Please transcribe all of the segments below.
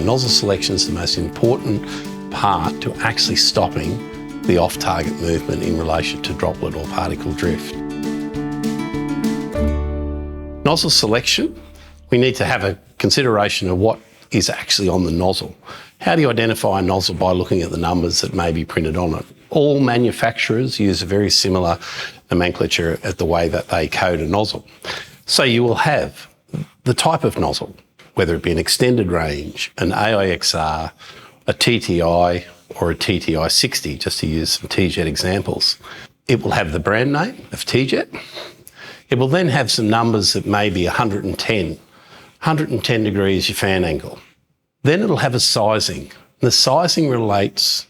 nozzle selection is the most important part to actually stopping the off-target movement in relation to droplet or particle drift. Nozzle selection, we need to have a consideration of what is actually on the nozzle. How do you identify a nozzle? By looking at the numbers that may be printed on it. All manufacturers use a very similar nomenclature at the way that they code a nozzle. So you will have the type of nozzle, whether it be an extended range, an AIXR, a TTI, or a TTI 60, just to use some TJet examples. It will have the brand name of TJet. It will then have some numbers that may be 110 degrees your fan angle. Then it'll have a sizing. The sizing relates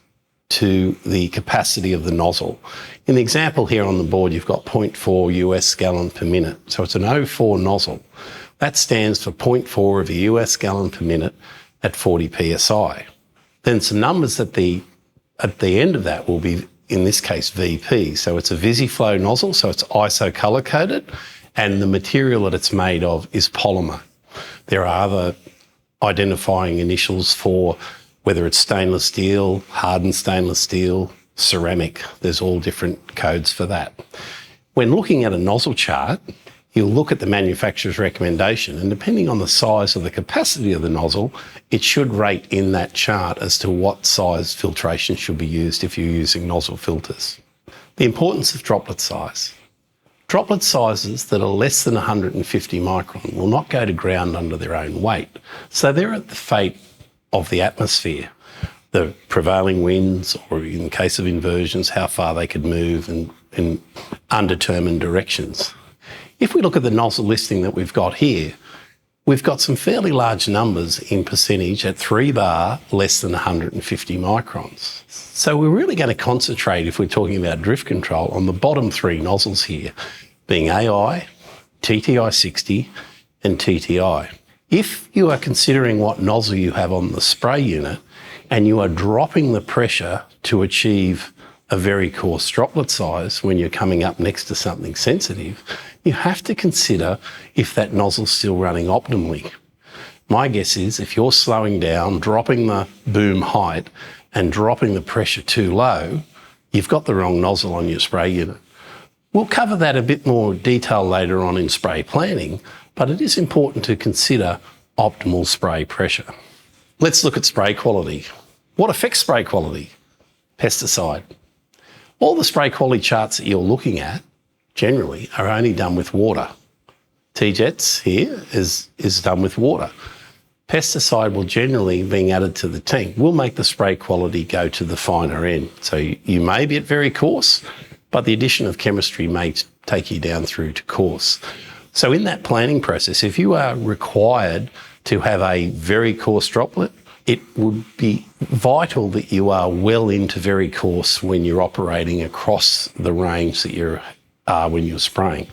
to the capacity of the nozzle. In the example here on the board, you've got 0.4 US gallon per minute. So it's an 0.4 nozzle. That stands for 0.4 of a US gallon per minute at 40 PSI. Then some numbers at the end of that will be, in this case, VP. So it's a VisiFlow nozzle, so it's ISO color coded, and the material that it's made of is polymer. There are other identifying initials for whether it's stainless steel, hardened stainless steel, ceramic. There's all different codes for that. When looking at a nozzle chart, you'll look at the manufacturer's recommendation, and depending on the size or the capacity of the nozzle, it should rate in that chart as to what size filtration should be used if you're using nozzle filters. The importance of droplet size. Droplet sizes that are less than 150 micron will not go to ground under their own weight, so they're at the fate of the atmosphere, the prevailing winds, or in the case of inversions, how far they could move in undetermined directions. If we look at the nozzle listing that we've got here, we've got some fairly large numbers in percentage at 3 bar less than 150 microns. So we're really going to concentrate, if we're talking about drift control, on the bottom 3 nozzles here, being AI, TTI 60 and TTI. If you are considering what nozzle you have on the spray unit and you are dropping the pressure to achieve a very coarse droplet size when you're coming up next to something sensitive, you have to consider if that nozzle's still running optimally. My guess is if you're slowing down, dropping the boom height and dropping the pressure too low, you've got the wrong nozzle on your spray unit. We'll cover that a bit more detail later on in spray planning, but it is important to consider optimal spray pressure. Let's look at spray quality. What affects spray quality? Pesticide. All the spray quality charts that you're looking at generally are only done with water. TJets here is done with water. Pesticide will generally, being added to the tank, will make the spray quality go to the finer end. So you may be at very coarse, but the addition of chemistry may take you down through to coarse. So in that planning process, if you are required to have a very coarse droplet, it would be vital that you are well into very coarse when you're operating across the range that you are when you're spraying.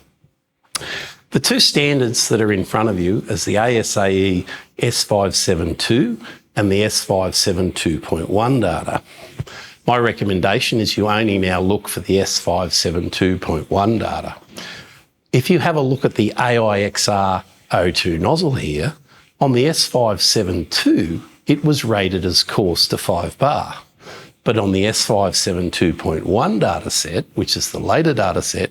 The 2 standards that are in front of you is the ASAE S572 and the S572.1 data. My recommendation is you only now look for the S572.1 data. If you have a look at the AIXR 02 nozzle here, on the S572, it was rated as coarse to 5 bar. But on the S572.1 data set, which is the later data set,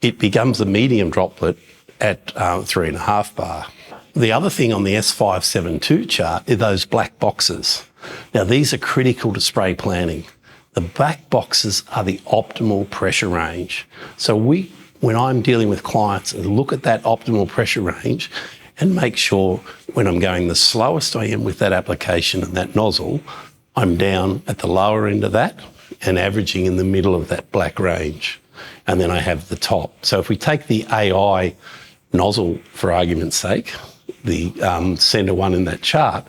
it becomes a medium droplet at 3.5 bar. The other thing on the S572 chart are those black boxes. Now, these are critical to spray planning. The black boxes are the optimal pressure range. So when I'm dealing with clients, I look at that optimal pressure range and make sure when I'm going the slowest I am with that application and that nozzle, I'm down at the lower end of that and averaging in the middle of that black range. And then I have the top. So if we take the AI nozzle, for argument's sake, the center one in that chart,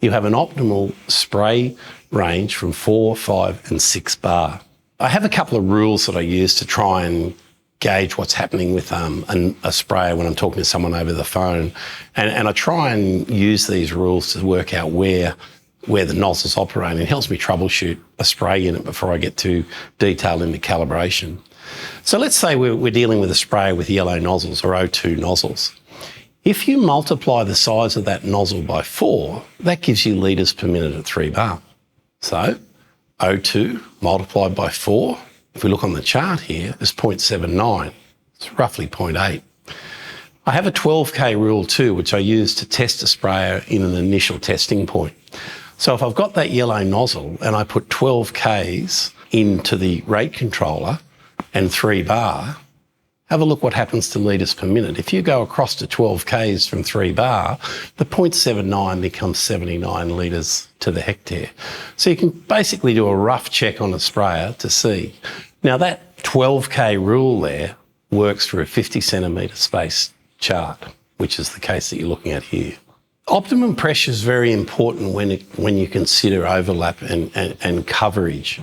you have an optimal spray range from 4, 5 and 6 bar. I have a couple of rules that I use to try and gauge what's happening with a sprayer when I'm talking to someone over the phone. And I try and use these rules to work out where the nozzle's operating. It helps me troubleshoot a spray unit before I get too detailed into calibration. So let's say we're dealing with a sprayer with yellow nozzles or O2 nozzles. If you multiply the size of that nozzle by 4, that gives you litres per minute at 3 bar. So O2 multiplied by 4, if we look on the chart here, is 0.79. It's roughly 0.8. I have a 12K rule too, which I use to test a sprayer in an initial testing point. So if I've got that yellow nozzle and I put 12 Ks into the rate controller and 3 bar, have a look what happens to litres per minute. If you go across to 12 Ks from 3 bar, the 0.79 becomes 79 litres to the hectare. So you can basically do a rough check on a sprayer to see. Now that 12K rule there works for a 50 centimetre space chart, which is the case that you're looking at here. Optimum pressure is very important when you consider overlap and coverage.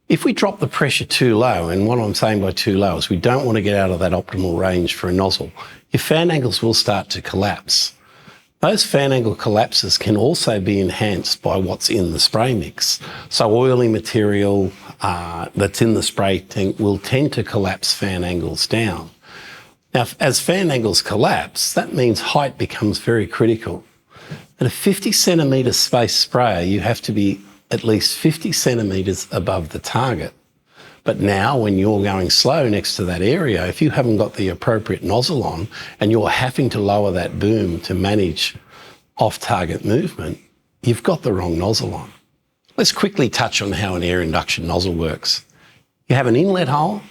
If we drop the pressure too low, and what I'm saying by too low is we don't want to get out of that optimal range for a nozzle, your fan angles will start to collapse. Those fan angle collapses can also be enhanced by what's in the spray mix. So oily material that's in the spray tank will tend to collapse fan angles down. Now, as fan angles collapse, that means height becomes very critical. At a 50 centimetre space sprayer, you have to be at least 50 centimetres above the target. But now when you're going slow next to that area, if you haven't got the appropriate nozzle on and you're having to lower that boom to manage off-target movement, you've got the wrong nozzle on. Let's quickly touch on how an air induction nozzle works. You have an inlet hole,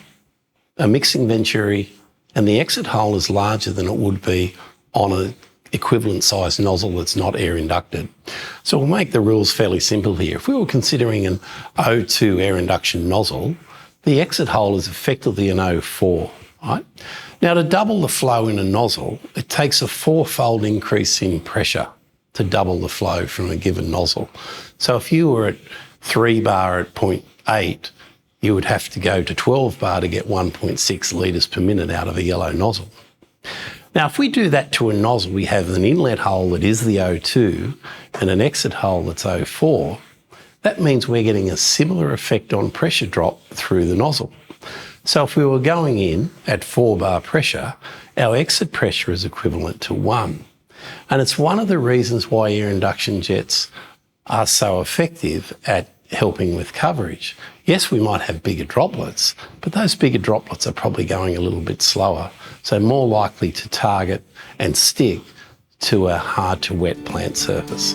a mixing venturi, and the exit hole is larger than it would be on an equivalent size nozzle that's not air inducted. So we'll make the rules fairly simple here. If we were considering an O2 air induction nozzle, the exit hole is effectively an O4, right? Now to double the flow in a nozzle, it takes a 4-fold increase in pressure to double the flow from a given nozzle. So if you were at 3 bar at 0.8, you would have to go to 12 bar to get 1.6 litres per minute out of a yellow nozzle. Now, if we do that to a nozzle, we have an inlet hole that is the O2 and an exit hole that's O4. That means we're getting a similar effect on pressure drop through the nozzle. So if we were going in at 4 bar pressure, our exit pressure is equivalent to 1. And it's one of the reasons why air induction jets are so effective at helping with coverage. Yes, we might have bigger droplets, but those bigger droplets are probably going a little bit slower, so more likely to target and stick to a hard to wet plant surface.